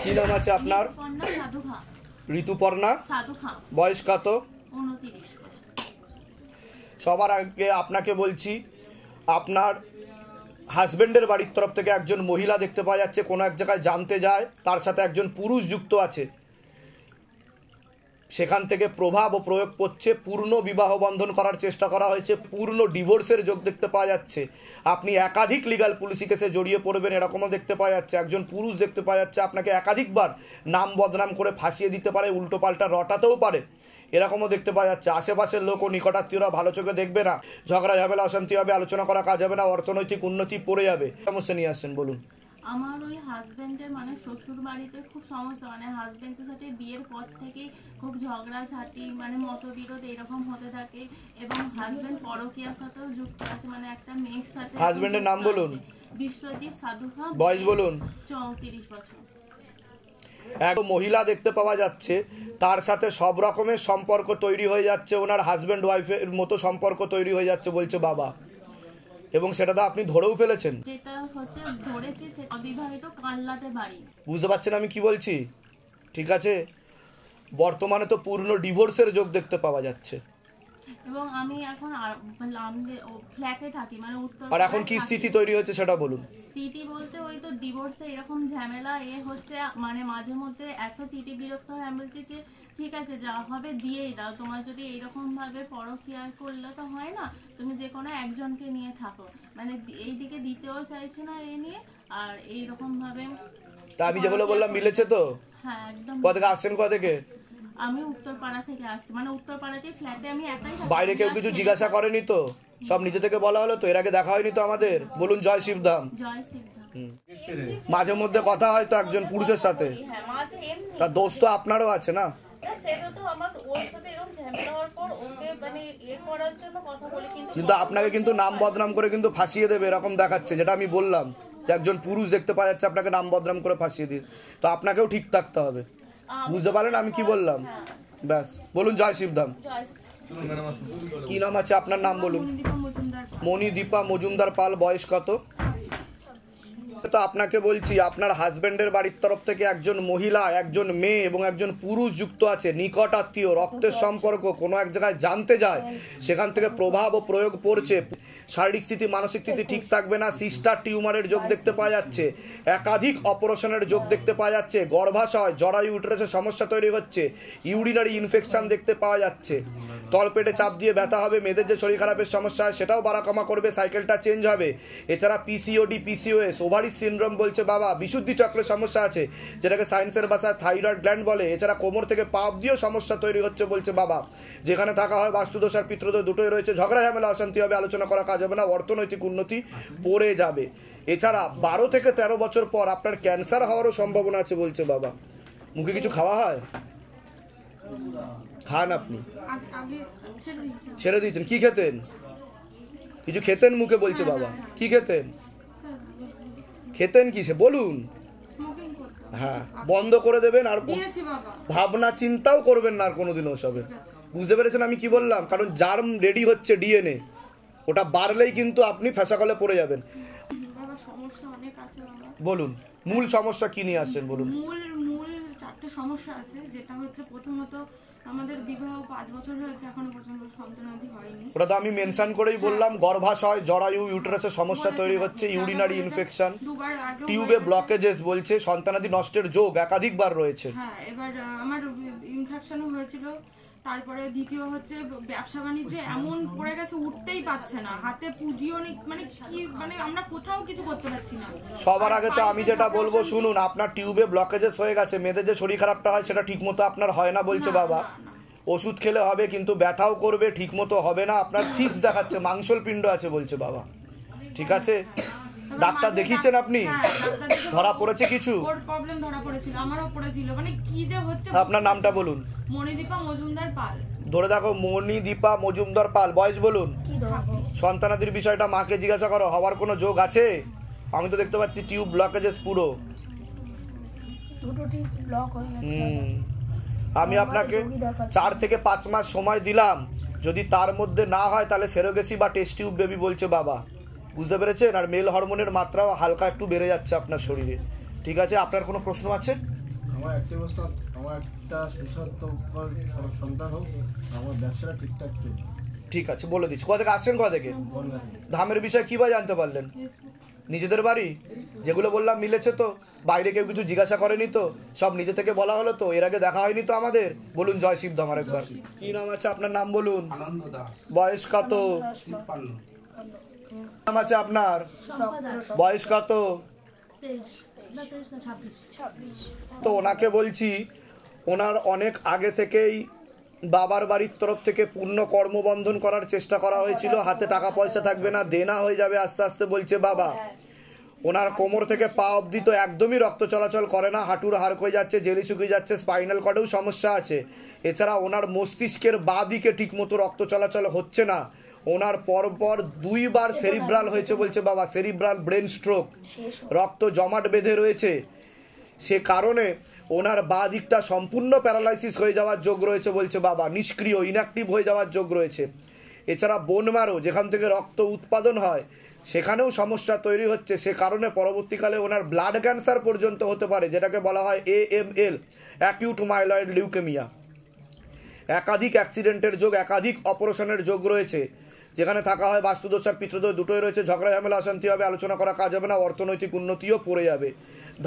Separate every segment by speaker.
Speaker 1: কি নাম আছে আপনার? ঋতুপর্ণা। বয়স কত?
Speaker 2: 29।
Speaker 1: সবার আগে আপনাকে বলছি, আপনার হাজবেন্ডের বাড়ির তরফ থেকে একজন মহিলা দেখতে পাওয়া যাচ্ছে, কোনো এক জায়গায় জানতে যায়, তার সাথে একজন পুরুষ যুক্ত আছে, সেখান থেকে প্রভাব ও প্রয়োগ করছে, পূর্ণ বিবাহ বন্ধন করার চেষ্টা করা হয়েছে, পূর্ণ ডিভোর্সের যোগ দেখতে পাওয়া যাচ্ছে, আপনি একাধিক লিগাল পুলিশি কেসে জড়িয়ে পড়বেন এরকমও দেখতে পাওয়া যাচ্ছে, একজন পুরুষ দেখতে পাওয়া যাচ্ছে আপনাকে একাধিকবার নাম বদনাম করে ফাঁসিয়ে দিতে পারে, উল্টো পাল্টা রটাতেও পারে, এরকমও দেখতে পাওয়া যাচ্ছে। আশেপাশের লোক ও নিকটাত্মীয়রা ভালো চোখে দেখবে না, ঝগড়া ঝামেলা অশান্তি হবে, আলোচনা করা কাজ হবে না, অর্থনৈতিক উন্নতি পড়ে যাবে। সমস্যা নিয়ে আসছেন বলুন।
Speaker 2: আমার ওই হাজবেন্ডের মানে শ্বশুর বাড়িতে খুব সমস্যা, মানে হাজবেন্ডের সাথে বিয়ের পর থেকেই খুব ঝগড়াঝাটি, মানে মতবিরোধ এরকম হতে থাকে, এবং হাজবেন্ড পরকীয়ার সাথেও যুক্ত আছে, মানে একটা মেয়ের সাথে।
Speaker 1: হাজবেন্ডের নাম বলুন।
Speaker 2: বিশ্বজিৎ সাধু খাঁ।
Speaker 1: বয়স বলুন।
Speaker 2: 34 বছর।
Speaker 1: এক মহিলা দেখতে পাওয়া যাচ্ছে, তার সাথে সব রকমের সম্পর্ক তৈরি হয়ে যাচ্ছে, ওনার হাজবেন্ড ওয়াইফের মতো সম্পর্ক তৈরি হয়ে যাচ্ছে বলছে বাবা, এবং সেটা তো আপনি ধরেও ফেলেছেন।
Speaker 2: যেটা হচ্ছে ধরেছি সে অবিবাহিত, কাল্লাতে বাড়ি।
Speaker 1: বুঝতে পারছেন আমি কি বলছি? ঠিক আছে, বর্তমানে তো পূর্ণ ডিভোর্সের যোগ দেখতে পাওয়া যাচ্ছে,
Speaker 2: এবং আমি এখন ফ্ল্যাটে থাকি, মানে উত্তর।
Speaker 1: আর এখন কি স্থিতি তৈরি হচ্ছে সেটা বলুন।
Speaker 2: স্থিতি বলতে ওই তো ডিভোর্সে এরকম ঝামেলা হচ্ছে, মানে মাঝে মধ্যে এত তিতি বিরক্ত হয়, আমি বলছি যে ঠিক আছে যা হবে দিয়েই দাও, তোমার যদি এইরকম ভাবে পরকীয়া করলে তো হয় না, তুমি যে কোনো একজনকে নিয়ে থাকো, মানে এইদিকে দিতেও চাইছে না এ নিয়ে, আর এইরকম ভাবে।
Speaker 1: তা আমি যেগুলো বললাম মিলেছে তো?
Speaker 2: হ্যাঁ একদম।
Speaker 1: কোথা থেকে আসছেন? কোথা থেকে?
Speaker 2: আমি উত্তরপাড়া থেকে আসছি, মানে উত্তরপাড়াতেই ফ্ল্যাটে আমি একাই থাকি।
Speaker 1: বাইরে কেউ কিছু জিজ্ঞাসা করেনি তো? সব নিজে থেকে বলা হলো তো? এর আগে দেখা হয়নি তো আমাদের? বলুন জয় শিবধাম।
Speaker 2: জয় শিবধাম।
Speaker 1: মাঝে মধ্যে কথা হয় তো একজন পুরুষের সাথে, তার দোষ তো আপনারও আছে না? কিন্তু আপনাকে কিন্তু নাম বদনাম করে কিন্তু ফাঁসিয়ে দেবে এরকম দেখাচ্ছে, যেটা আমি বললাম যে একজন পুরুষ দেখতে পাওয়া যাচ্ছে আপনাকে নাম বদনাম করে ফাঁসিয়ে দিয়ে, তো আপনাকেও ঠিক থাকতে হবে। বুঝতে পারলেন আমি কি বললাম? ব্যাস বলুন জয় শিবধাম। কি নাম আছে আপনার? নাম বলুন। মণিদীপা মজুমদার পাল। বয়স কত? তো আপনাকে বলছি, আপনার হাজবেন্ডের বাড়ির তরফ থেকে একজন মহিলা, একজন মেয়ে এবং একজন পুরুষ যুক্ত আছে, নিকট আত্মীয়, রক্তের সম্পর্ক, কোনো এক জায়গায় জানতে যায়, সেখান থেকে প্রভাব ও প্রয়োগ পড়ছে, শারীরিক স্থিতি মানসিক স্থিতি ঠিক থাকবে না, সিস্টার টিউমারের যোগ দেখতে পাওয়া যাচ্ছে, একাধিক অপারেশনের যোগ দেখতে পাওয়া যাচ্ছে, গর্ভাশয় জরায়ু ইউটেরাসের সমস্যা তৈরি হচ্ছে, ইউরিনারি ইনফেকশন দেখতে পাওয়া যাচ্ছে, তলপেটে চাপ দিয়ে ব্যথা হবে, মেয়েদের যে শরীর খারাপের সমস্যা হয় সেটাও বাড়া কমা করবে, সাইকেলটা চেঞ্জ হবে, এছাড়া পিসিওডি পিসিওএস ওভারি সিনড্রোম বলছে বাবা, বিশুদ্ধি চক্রের সমস্যা আছে যেটাকে সায়েন্সের ভাষায় থাইরয়েড গ্ল্যান্ড বলে, এছাড়া কোমর থেকে পা অবধিও সমস্যা তৈরি হচ্ছে বলছে বাবা, যেখানে থাকা হয় বাস্তুদোষ আর পিতৃদোষ দুটোই রয়েছে, ঝগড়া ঝামেলা অশান্তি হবে, আলোচনা করা কাজ হবে না, অর্থনৈতিক উন্নতি পড়ে যাবে, এছাড়া 12 থেকে 13 বছর পর আপনার ক্যান্সার হওয়ারও সম্ভাবনা আছে বলছে বাবা। মুখে কিছু খাওয়া হয়? খান আপনি? ছেড়ে দিয়েছেন? কি খেতেন? কিছু খেতেন মুখে বলছে বাবা, কি খেতেন? খেতেন কি সে বলুন? হ্যাঁ বন্ধ করে দেবেন, আর ভাবনা চিন্তাও করবেন না আর কোনোদিনও ওসবে। বুঝতে পেরেছেন আমি কি বললাম? কারণ জার্ম রেডি হচ্ছে, ডিএনএ ওটা বাড়লেই কিন্তু আপনি ফ্যাসাকলে পড়ে যাবেন। বলুন মূল সমস্যা কি নিয়ে আসছেন বলুন।
Speaker 3: মূল 4টে সমস্যা আছে, যেটা হচ্ছে প্রথমত আমাদের বিবাহ 5 বছর হয়েছে, এখনো পর্যন্ত সন্তানাদি হয়নি।
Speaker 1: ওটা তো আমি মেনশন করেই বললাম, গর্ভাশয় জরায়ু ইউটেরাসের সমস্যা তৈরি হচ্ছে, ইউরিনারি ইনফেকশন, টিউবে ব্লকেজেস বলছে, সন্তানাদি নষ্টের যোগ একাধিকবার রয়েছে।
Speaker 3: হ্যাঁ এবার আমার ইনফেকশনও হয়েছিল, তারপরে দ্বিতীয় হচ্ছে ব্যবসা বাণিজ্য এমন পড়ে গেছে, উঠতেই পারছে না, হাতে পুঁজিও নেই, মানে কি, মানে আমরা কোথাও কিছু করতে পারছি না।
Speaker 1: সবার আগে তো আমি যেটা বলবো শুনুন, আপনার টিউবে ব্লকেজেস হয়ে গেছে, মেয়েদের যে শরীর খারাপটা হয় সেটা ঠিক মতো আপনার হয় না বলছে বাবা, ওষুধ খেলে হবে কিন্তু ব্যথাও করবে, ঠিক মতো হবে না, আপনার সিস্ট দেখাচ্ছে, মাংসল পিণ্ড আছে বলছে বাবা। ঠিক আছে, ডাক্তার দেখিয়েছেন আপনি? ধরা পড়েছে কিছু?
Speaker 3: ওর প্রবলেম ধরা পড়েছিল, আমারও পড়েছিল, মানে কি যে হচ্ছে।
Speaker 1: আপনার নামটা বলুন।
Speaker 3: মণিদীপা মজুমদার পাল।
Speaker 1: ধরে দেখো, মণিদীপা মজুমদার পাল। বয়স বলুন। সন্তানাদির বিষয়টা মাকে জিজ্ঞাসা করো, হওয়ার কোনো যোগ আছে? আমি তো দেখতে পাচ্ছি টিউব ব্লকেজেস পুরো। আমি আপনাকে 4 থেকে 5 মাস সময় দিলাম, যদি তার মধ্যে না হয় তাহলে সেরোগেসি বা টেস্ট টিউব বেবি বলছে বাবা। বুঝতে পেরেছেন? আর মেল হরমোনের মাত্রাও হালকা একটু বেড়ে যাচ্ছে আপনার শরীরে। ঠিক আছে, আপনার কোনো প্রশ্ন আছে?
Speaker 4: আমার একটি অবস্থা, আমার একটা সুস্বাস্থ্যকর সন্তান হোক, আমার ব্যবসাটা ঠিকঠাক চলবে।
Speaker 1: ঠিক আছে, বলে দিচ্ছি। কোথা থেকে আসছেন, কোথা থেকে?
Speaker 4: বনগাঁ।
Speaker 1: ধামের বিষয়ে কী বা জানতে পারলেন? নিজেদের বাড়ি যেগুলো বললাম মিলেছে তো? বাইরে কেউ কিছু জিজ্ঞাসা করেনি তো? সব নিজে থেকে বলা হলো তো? এর আগে দেখা হয়নি তো আমাদের? বলুন জয় শিবধাম আরেকবার। কি নাম আছে আপনার? নাম বলুন।
Speaker 5: আনন্দ দাস,
Speaker 1: বয়স কত?
Speaker 5: 53।
Speaker 1: নাম আছে আপনার? বয়স কত? তো ওনাকে বলছি, ওনার অনেক আগে থেকেই বাবার বাড়ির তরফ থেকে পূর্ণ কর্মবন্ধন করার চেষ্টা করা হয়েছিল। হাতে টাকা পয়সা থাকবে না, দেনা হয়ে যাবে আস্তে আস্তে বলছে বাবা। ওনার কোমর থেকে পা অবধি তো একদমই রক্ত চলাচল করে না, হাঁটুর হাড় হয়ে যাচ্ছে, জেলি শুকিয়ে যাচ্ছে, স্পাইনাল কর্ডেও সমস্যা আছে। এছাড়া ওনার মস্তিষ্কের বাঁ দিকে ঠিকমতো রক্ত চলাচল হচ্ছে না। ওনার পরপর 2 বার সেরিব্রাল হয়েছে বলছে বাবা, সেরিব্রাল ব্রেন স্ট্রোক, রক্ত জমাট বেঁধে রয়েছে। সে কারণে ওনার বাঁ দিকটা সম্পূর্ণ প্যারালাইসিস হয়ে যাওয়ার যোগ রয়েছে বলছে বাবা, নিষ্ক্রিয়, ইনঅ্যাক্টিভ হয়ে যাওয়ার যোগ রয়েছে। এছাড়া বোন ম্যারো, যেখান থেকে রক্ত উৎপাদন হয়, সেখানেও সমস্যা তৈরি হচ্ছে। সে কারণে পরবর্তীকালে ওনার ব্লাড ক্যান্সার পর্যন্ত হতে পারে, যেটাকে বলা হয় AML, অ্যাকিউট মাইলয়েড লিউকেমিয়া। একাধিক অ্যাক্সিডেন্টের যোগ, একাধিক অপারেশনের যোগ রয়েছে। যেখানে থাকা হয় বাস্তুদোষ আর পিতৃদোষ দুটোই রয়েছে। ঝগড়া ঝামেলা অশান্তি হবে, আলোচনা করা কাজ হবে না, অর্থনৈতিক উন্নতিও পড়ে যাবে।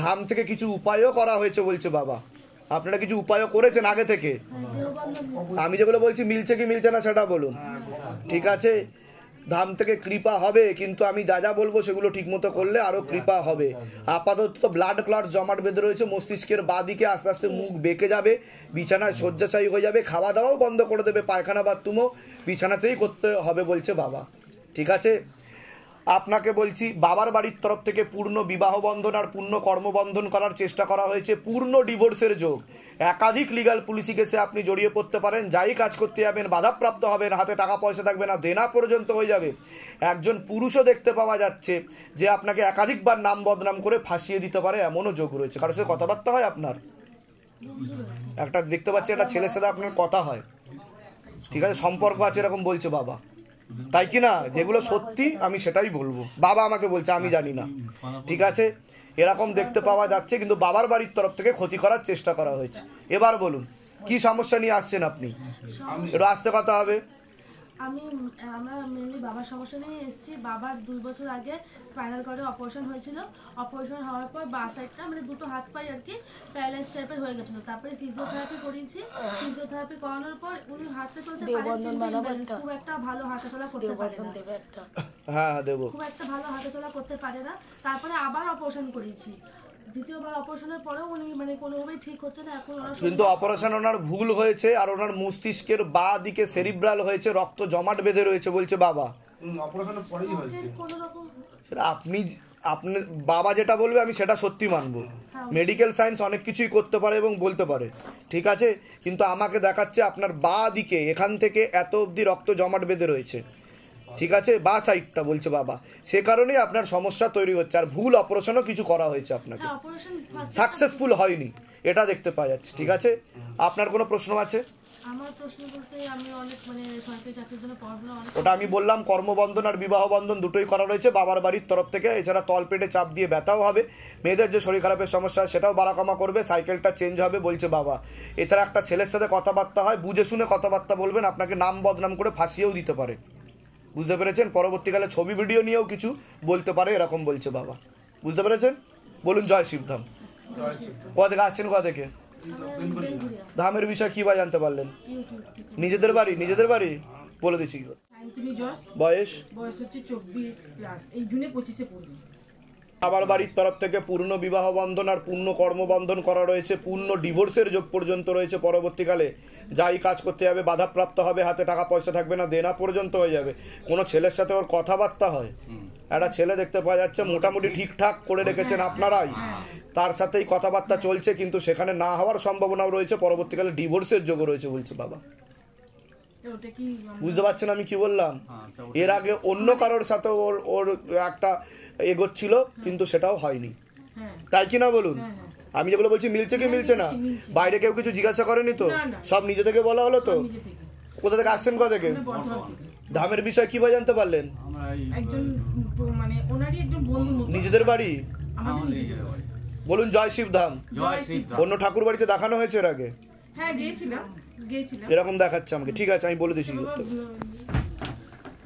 Speaker 1: ধাম থেকে কিছু উপায়ও করা হয়েছে বলছে বাবা। আপনারা কিছু উপায়ও করেছেন আগে থেকে? আমি যেগুলো বলছি মিলছে কি মিলছে না সেটা বলুন। ঠিক আছে, ধাম থেকে কৃপা হবে, কিন্তু আমি যা যা বলবো সেগুলো ঠিকমতো করলে আরও কৃপা হবে। আপাতত ব্লাড ক্লট জমাট বেঁধে রয়েছে মস্তিষ্কের বাঁ দিকে, আস্তে আস্তে মুখ বেঁকে যাবে, বিছানায় শয্যাশায়ী হয়ে যাবে, খাওয়া দাওয়াও বন্ধ করে দেবে, পায়খানা বাথরুমও বিছানাতেই করতে হবে বলছে বাবা। ঠিক আছে, আপনাকে বলছি বাবার বাড়ির তরফ থেকে পূর্ণ বিবাহ বন্ধন আর পূর্ণ কর্মবন্ধন করার চেষ্টা করা হয়েছে, পূর্ণ ডিভোর্সের যোগ। একাধিক লিগাল পুলিশি কেসে আপনি জড়িয়ে পড়তে পারেন, যাই কাজ করতে যাবেন বাধাপ্রাপ্ত হবেন, হাতে টাকা পয়সা থাকবে না, দেনা পর্যন্ত হয়ে যাবে। একজন পুরুষও দেখতে পাওয়া যাচ্ছে যে আপনাকে একাধিকবার নাম বদনাম করে ফাঁসিয়ে দিতে পারে, এমনও যোগ রয়েছে। কারোর সাথে কথাবার্তা হয় আপনার? একটা দেখতে পাচ্ছি একটা ছেলের সাথে আপনার কথা হয়, ঠিক আছে, সম্পর্ক আছে এরকম বলছে বাবা, তাই কি না? যেগুলো সত্যি আমি সেটাই বলবো, বাবা আমাকে বলছে, আমি জানি না। ঠিক আছে, এরকম দেখতে পাওয়া যাচ্ছে, কিন্তু বাবার বাড়ির তরফ থেকে ক্ষতি করার চেষ্টা করা হয়েছে। এবার বলুন কি সমস্যা নিয়ে আসছেন আপনি? একটু আস্তে কথা হবে।
Speaker 6: আমরা মেনলি বাবার সমস্যা নিয়ে এসেছি। বাবার 2 বছর আগে স্পাইনাল কর্ডে অপারেশন হয়েছিল। অপারেশন হওয়ার পর বাঁ সাইডটা মানে দুটো হাত পাই আর কি প্যারালাইজ টাইপের হয়ে গেছিল। তারপরে ফিজিওথেরাপি করিয়েছি। ফিজিওথেরাপি করানোর পর উনি হাঁটতে চলতে পারেন, কিন্তু খুব একটা ভালো হাঁটাচলা করতে পারে না।
Speaker 1: হ্যাঁ দেবো,
Speaker 6: খুব একটা ভালো হাঁটাচলা করতে পারে না। তারপরে আবার অপারেশন করিয়েছি। দ্বিতীয়বার অপারেশনের পরেও উনি মানে কোনোভাবেই ঠিক হচ্ছে না। এখন
Speaker 1: কিন্তু অপারেশন ওনার ভুল হয়েছে, আর ওনার মস্তিষ্কের বাঁ দিকে সেরিব্রাল হয়েছে, রক্ত জমাট বেঁধে রয়েছে বলছে বাবা।
Speaker 5: অপারেশনের পরেই হয়েছে।
Speaker 6: কোনো রকম
Speaker 1: সেটা আপনি বাবা যেটা বলবে আমি সেটা সত্যি মানবো। মেডিকেল সায়েন্স অনেক কিছুই করতে পারে এবং বলতে পারে, ঠিক আছে, কিন্তু আমাকে দেখাচ্ছে আপনার বাঁ দিকে এখান থেকে এত অবধি রক্ত জমাট বেঁধে রয়েছে, ঠিক আছে, বা সাইডটা বলছে বাবা। সে কারণেই আপনার সমস্যা তৈরি হচ্ছে। আর ভুল অপারেশনও কিছু করা হয়েছে আপনাকে, সাকসেসফুল হয়নি, এটা দেখতে পাওয়া যাচ্ছে। ঠিক আছে, আপনার কোনো প্রশ্ন আছে?
Speaker 6: আমার প্রশ্ন বলতে আমি অনেক মানে সরকারি চাকরির জন্য পড়াশোনা অনেক,
Speaker 1: ওটা আমি বললাম কর্মবন্ধন আর বিবাহ বন্ধন দুটোই করা রয়েছে বাবার বাড়ির তরফ থেকে। এছাড়া তলপেটে চাপ দিয়ে ব্যথাও হবে, মেয়েদের যে শরীর খারাপের সমস্যা সেটাও বাড়াকমা করবে, সাইকেলটা চেঞ্জ হবে বলছে বাবা। এছাড়া একটা ছেলের সাথে কথাবার্তা হয়, বুঝে শুনে কথাবার্তা বলবেন, আপনাকে নাম বদনাম করে ফাঁসিয়েও দিতে পারে, বুঝতে পেরেছেন? পরবর্তীকালে ছবি ভিডিও নিয়েও কিছু বলতে পারে, এরকম বলছে বাবা, বুঝতে পেরেছেন? বলুন জয় শিবধাম। কোথা থেকে আসছেন? কোথা থেকে? ধামের বিষয় কি বা জানতে পারলেন? নিজেদের বাড়ি? নিজেদের বাড়ি বলে দিচ্ছি। বয়স?
Speaker 3: বয়স হচ্ছে 24+, এই জুনে 25-এ পড়বে।
Speaker 1: বাবার বাড়ির তরফ থেকে পূর্ণ বিবাহ বন্ধন আর পূর্ণ কর্মবন্ধন করা রয়েছে, পূর্ণ ডিভোর্সের যোগ পর্যন্ত রয়েছে। পরবর্তীকালে যাই কাজ করতে যাবে বাধাপ্রাপ্ত হবে, হাতে টাকা পয়সা থাকবে না, দেনা পর্যন্ত হয়ে যাবে। কোনো ছেলের সাথে ওর কথাবার্তা হয়, একটা ছেলে দেখতে পাওয়া যাচ্ছে মোটামুটি ঠিকঠাক করে রেখেছেন আপনারাই, তার সাথেই কথাবার্তা চলছে, কিন্তু সেখানে না হওয়ার সম্ভাবনাও রয়েছে, পরবর্তীকালে ডিভোর্সের যোগও রয়েছে বলছে বাবা। বুঝতে পারছেন আমি কি বললাম? এর আগে অন্য কারোর সাথে ওর একটা এগোচ্ছিল, কিন্তু সেটাও হয়নি, তাই কি না বলুন? আমি যেগুলো বলছি মিলছে কি মিলছে না? বাইরে কেউ কিছু জিজ্ঞাসা করেনি তো? সব নিজে থেকে বলা হলো তো? কোথা থেকে আসছেন? কোথা থেকে? ধামের বিষয় কি ভাবে জানতে পারলেন?
Speaker 3: একজন মানে ওনারই একজন বন্ধু।
Speaker 1: নিজেদের বাড়ি বলুন জয় শিবধাম। অন্য ঠাকুর বাড়িতে দেখানো হয়েছে এর আগে?
Speaker 3: হ্যাঁ গিয়েছিলাম।
Speaker 1: এরকম দেখাচ্ছে আমাকে, ঠিক আছে আমি বলে দিচ্ছি কি করতে হবে।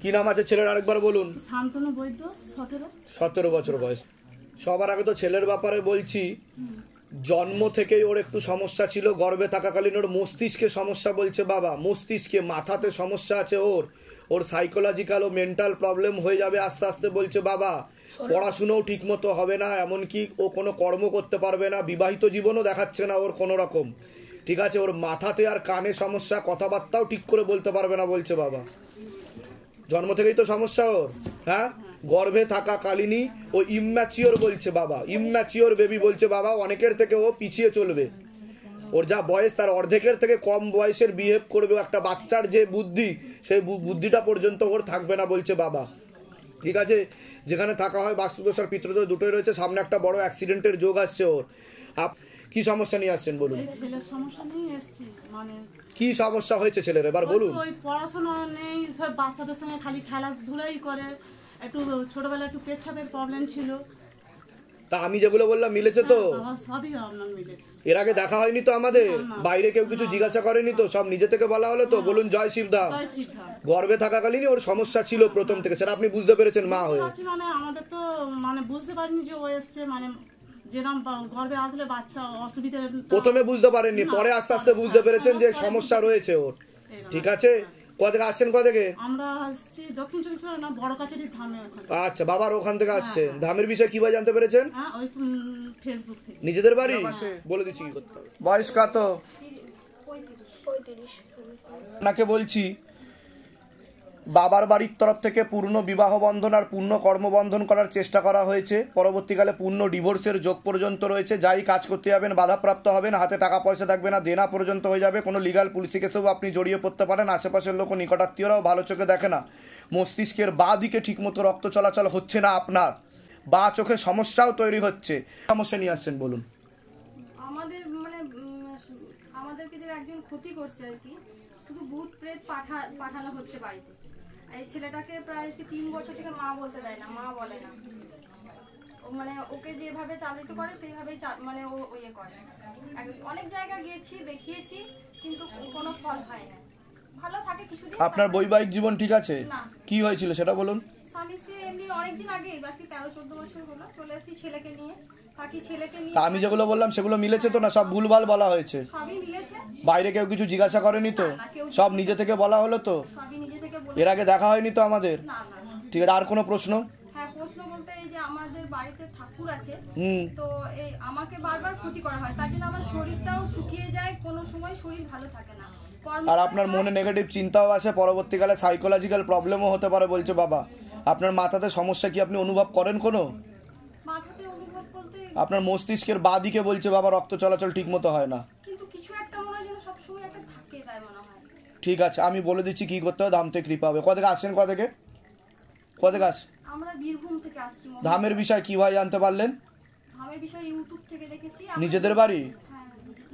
Speaker 1: কি নাম আছে ছেলের আরেকবার বলুন?
Speaker 6: শান্তনু বৈদ্য, 17।
Speaker 1: 17 বছর বয়স। সবার আগে তো ছেলের ব্যাপারে বলছি, জন্ম থেকেই ওর একটু সমস্যা ছিল, গর্ভে থাকাকালীন ওর মস্তিষ্কে সমস্যা বলছে বাবা, মস্তিষ্কে মাথাতে সমস্যা আছে ওর সাইকোলজিক্যাল ও মেন্টাল প্রবলেম হয়ে যাবে আস্তে আস্তে বলছে বাবা, পড়াশুনোও ঠিক মতো হবে না, এমনকি ও কোনো কর্ম করতে পারবে না, বিবাহিত জীবনও দেখাচ্ছে না ওর কোনো রকম, ঠিক আছে, ওর মাথাতে আর কানে সমস্যা, কথাবার্তাও ঠিক করে বলতে পারবে না বলছে বাবা। জন্ম থেকেই তো সমস্যা ওর, হ্যাঁ, গর্ভে থাকা কালীনই ও ইম্যাচিওর বলছে বাবা, ইম্যাচিওর বেবি বলছে বাবা, অনেকের থেকে ও পিছিয়ে চলবে, ওর যা বয়স তার অর্ধেকের থেকে কম বয়সের বিহেভ করবে, একটা বাচ্চার যে বুদ্ধি সেই বুদ্ধিটা পর্যন্ত ওর থাকবে না বলছে বাবা, ঠিক আছে। যেখানে থাকা হয় বাস্তুদোষ আর পিতৃদোষ দুটোই রয়েছে, সামনে একটা বড় অ্যাক্সিডেন্টের যোগ আসছে ওর। কি সমস্যা নিয়ে আসছেন বলুন?
Speaker 6: ছেলের সমস্যা নিয়ে এসেছি, মানে
Speaker 1: কি সমস্যা হয়েছে ছেলের এবার বলুন?
Speaker 6: ওই পড়াশোনা নেই, সব বাচ্চাদের সঙ্গে খালি খেলাধুলাই করে, একটু ছোটবেলায় একটু পেচ্ছাপের প্রবলেম ছিল।
Speaker 1: তা আমি যেগুলো বললাম মিলেছে তো?
Speaker 6: সবই আপনার মিলেছে।
Speaker 1: এর আগে দেখা হয়নি তো আমাদের? বাইরে কেউ কিছু জিজ্ঞাসা করেনি তো? সব নিজে থেকে বলা হলো তো? বলুন জয় শিবধাম। গর্ভে থাকাকালীনই ওর সমস্যা ছিল প্রথম থেকে, সেটা আপনি বুঝতে পেরেছেন মা হয়ে?
Speaker 6: মানে আমাদের তো মানে বুঝতে পারিনি যে ও এসছে, মানে যেরকম গর্ভে আসলে বাচ্চা অসুবিধা
Speaker 1: প্রথমে বুঝতে পারেননি, পরে আস্তে আস্তে বুঝতে পেরেছেন যে সমস্যা রয়েছে ওর, ঠিক আছে। কোথা থেকে আসছেন? কোথা থেকে?
Speaker 6: আমরা আসছি দক্ষিণ চব্বিশ পরগনা, বড় কাছারি ধামে।
Speaker 1: আচ্ছা, বাবার ওখান থেকে আসছে। ধামের বিষয়ে কিভাবে জানতে পেরেছেন?
Speaker 6: হ্যাঁ, ওই ফেসবুক থেকে।
Speaker 1: নিজেদের বাড়ি? বলে দিচ্ছি কি করতে হবে। বয়স কত?
Speaker 7: 35।
Speaker 1: আপনাকে বলছি, বাবার বাড়ির তরফ থেকে পূর্ণ বিবাহ বন্ধন আর পূর্ণ কর্মবন্ধন করার চেষ্টা করা হয়েছে, পরবর্তীকালে পূর্ণ ডিভোর্সের যোগ পর্যন্ত রয়েছে, যাই কাজ করতে যাবেন বাধাপ্রাপ্ত হবেন, হাতে টাকা পয়সা থাকবে না, দেনা পর্যন্ত হয়ে যাবে, কোনো লিগাল পুলিশি কেসেও আপনি জড়িয়ে পড়তে পারেন, আশেপাশের লোক নিকটাত্মীয়রাও ভালো চোখে দেখে না, মস্তিষ্কের বাঁ দিকে ঠিকমতো রক্ত চলাচল হচ্ছে না, আপনার বাঁ চোখে সমস্যাও তৈরি হচ্ছে। সমস্যা নিয়ে আসছেন বলুন।
Speaker 7: আমাদের মানে আমাদেরকে যে একজন ক্ষতি করছে আর কি, শুধু ভূত প্রেত পাঠানো হচ্ছে বাড়িতে। এই ছেলেটাকে প্রায় 3 বছর থেকে মা বলতে দেয় না, মা বলে না, মানে ওকে যেভাবে চালিত করে সেইভাবেই মানে ও ইয়ে করে। অনেক জায়গা গিয়েছি, দেখিয়েছি, কিন্তু কোনো ফল হয় না। ভালো থাকে কিছুদিন।
Speaker 1: আপনার বৈবাহিক জীবন ঠিক আছে?
Speaker 7: না।
Speaker 1: কি হয়েছিল সেটা বলুন।
Speaker 7: স্বামী স্ত্রী এমনি অনেকদিন আগে, আজকে 13-14 বছর হলো, চলে আসি ছেলেকে নিয়ে, থাকি ছেলেকে নিয়ে।
Speaker 1: তা আমি যেগুলো বললাম সেগুলো মিলেছে তো না? সব ভুলভাল বলা হয়েছে?
Speaker 7: সবই মিলেছে।
Speaker 1: বাইরে কেউ কিছু জিজ্ঞাসা করেনি তো? সব নিজে থেকে বলা হলো তো?
Speaker 7: সবই নিজে থেকে বলে।
Speaker 1: এর আগে দেখা হয়নি তো আমাদের?
Speaker 7: না না।
Speaker 1: ঠিক আছে, আর কোনো প্রশ্ন?
Speaker 7: হ্যাঁ, প্রশ্ন বলতে এই যে আমাদের বাড়িতে ঠাকুর আছে,
Speaker 1: হুম।
Speaker 7: তো এই আমাকে বারবার ক্ষতি করা হয়, তার জন্য আমার শরীরটাও শুকিয়ে যায়, কোনো সময় শরীর ভালো থাকে না।
Speaker 1: আর আপনার মনে নেগেটিভ চিন্তাও আসে, পরবর্তীকালে সাইকোলজিক্যাল প্রবলেমও হতে পারে বলছে বাবা। আপনার মাথাতে সমস্যা কি আপনি অনুভব করেন কোনো?
Speaker 7: মাথাতে অনুভব বলতে
Speaker 1: আপনার মস্তিষ্কের বাঁ দিকে বলছে বাবা রক্ত চলাচল ঠিক মতো হয় না,
Speaker 7: কিন্তু কিছু একটা মনে হয় যেন সবসময় একটা থাকে, তাই মনে হয়।
Speaker 1: ঠিক আছে আমি বলে দিচ্ছি কি করতে হবে, ধাম থেকে কৃপা হবে। কোথা থেকে আসছেন? কোথা থেকে আসছেন?
Speaker 7: আমরা বীরভূম থেকে আসছি।
Speaker 1: ধামের বিষয় কিভাবে জানতে পারলেন?
Speaker 7: ধামের বিষয়ে ইউটিউব থেকে দেখেছি।
Speaker 1: নিজেদের বাড়ি?
Speaker 7: হ্যাঁ,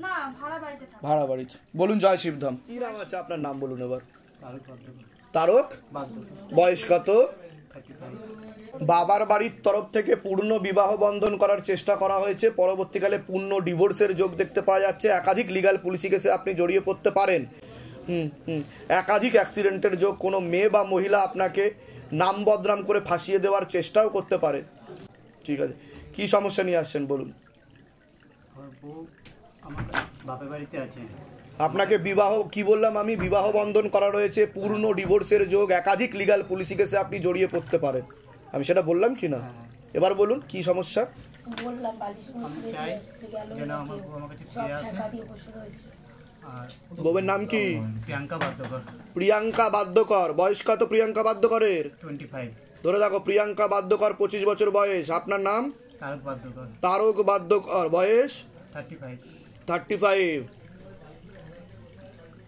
Speaker 7: না, ভাড়া বাড়িতে থাকি।
Speaker 1: ভাড়া বাড়িতে। বলুন জয় শিবধাম। কি নাম আছে আপনার? নাম বলুন এবার। তারক। বয়স কত? বাবার বাড়ির তরফ থেকে পূর্ণ বিবাহ বন্ধন করার চেষ্টা করা হয়েছে, পরবর্তীকালে পূর্ণ ডিভোর্সের যোগ দেখতে পাওয়া যাচ্ছে, একাধিক লিগাল পুলিশি কেসে আপনি জড়িয়ে পড়তে পারেন, একাধিক অ্যাক্সিডেন্টের যোগ, কোনো মেয়ে বা মহিলা আপনাকে নাম বদনাম করে ফাঁসিয়ে দেওয়ার চেষ্টাও করতে পারে, ঠিক আছে। কি সমস্যা নিয়ে আসছেন বলুন।
Speaker 8: বাপের বাড়িতে আছে,
Speaker 1: আপনাকে বিবাহ কি বললাম আমি, বিবাহ বন্ধন করা রয়েছে, পূর্ণ ডিভোর্সের যোগ, একাধিক লিগাল পুলিশি কেসে আপনি জড়িয়ে পড়তে পারেন, আমি সেটা বললাম কি না? এবার বলুন কি সমস্যা।
Speaker 6: বললাম
Speaker 8: আমি চাই যেন আমার বউ আমার কাছে ফিরে আসে। আর
Speaker 1: বউয়ের নাম কি?
Speaker 8: প্রিয়াঙ্কা বাদ্যকর।
Speaker 1: প্রিয়াঙ্কা বাদ্যকর। বয়স কত প্রিয়াঙ্কা বাদ্যকরের?
Speaker 8: 25।
Speaker 1: ধরে দেখো, প্রিয়াঙ্কা বাদ্যকর 25 বছর বয়স। আপনার নাম?
Speaker 8: তারক বাদ্যকর।
Speaker 1: তারক বাদ্যকর। বয়স? 35।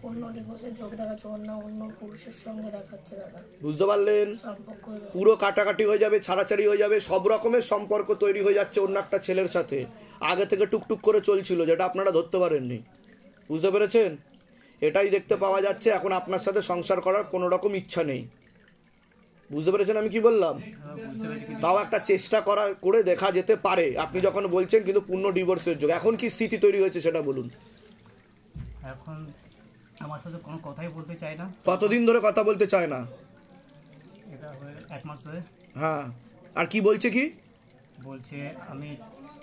Speaker 6: অন্য ডিভোর্সের যোগ দেখাচ্ছে, অন্য পুরুষের সঙ্গে দেখাচ্ছে দাদা।
Speaker 1: বুঝতে পারলেন?
Speaker 6: সম্পর্ক
Speaker 1: পুরো কাটাকাটি হয়ে যাবে, ছাড়াছাড়ি হয়ে যাবে, সব রকমের সম্পর্ক তৈরি হয়ে যাচ্ছে অন্য একটা ছেলের সাথে। আগে থেকে টুকটুক করে চলছিল, যেটা আপনারা ধরতে পারেননি। বুঝতে পেরেছেন? এটাই দেখতে পাওয়া যাচ্ছে। এখন আপনার সাথে সংসার করার কোনো রকম ইচ্ছা নেই। বুঝতে পেরেছেন আমি কি বললাম?
Speaker 9: বুঝতে পেরেছি, কিন্তু
Speaker 1: তাও একটা চেষ্টা করে দেখা যেতে পারে। আপনি যখন বলছেন কিন্তু পূর্ণ ডিভোর্সের যোগ, এখন কি স্থিতি তৈরি হয়েছে সেটা বলুন।
Speaker 9: এখন আমার সাথে কোনো কথাই বলতে চায় না।
Speaker 1: কতদিন ধরে কথা বলতে চায় না?
Speaker 9: এটা হয়ে 1 মাস ধরে।
Speaker 1: হ্যাঁ, আর কি বলছে? কি
Speaker 9: বলছে আমি